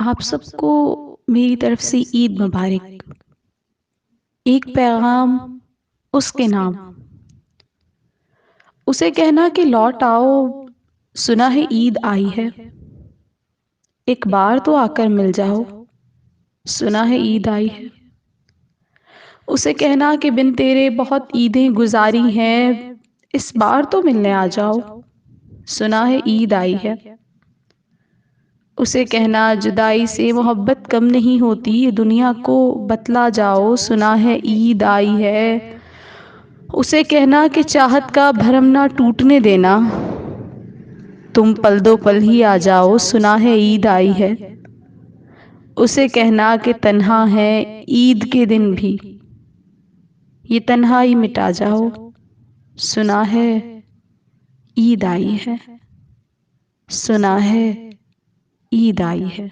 آپ سب کو میری طرف سے عید مبارک۔ ایک پیغام اس کے نام، اسے کہنا کہ لوٹ آؤ، سنا ہے عید آئی ہے۔ ایک بار تو آ کر مل جاؤ، سنا ہے عید آئی ہے۔ اسے کہنا کہ بن تیرے بہت عیدیں گزاری ہیں، اس بار تو ملنے آ جاؤ، سنا ہے عید آئی ہے۔ اسے کہنا جدائی سے محبت کم نہیں ہوتی، دنیا کو بتلا جاؤ، سنا ہے عید آئی ہے۔ اسے کہنا کہ چاہت کا بھرم نہ ٹوٹنے دینا، تم پل دو پل ہی آ جاؤ، سنا ہے عید آئی ہے۔ اسے کہنا کہ تنہا ہے عید کے دن بھی، یہ تنہائی مٹا جاؤ، سنا ہے عید آئی ہے، سنا ہے عید آئی ہے۔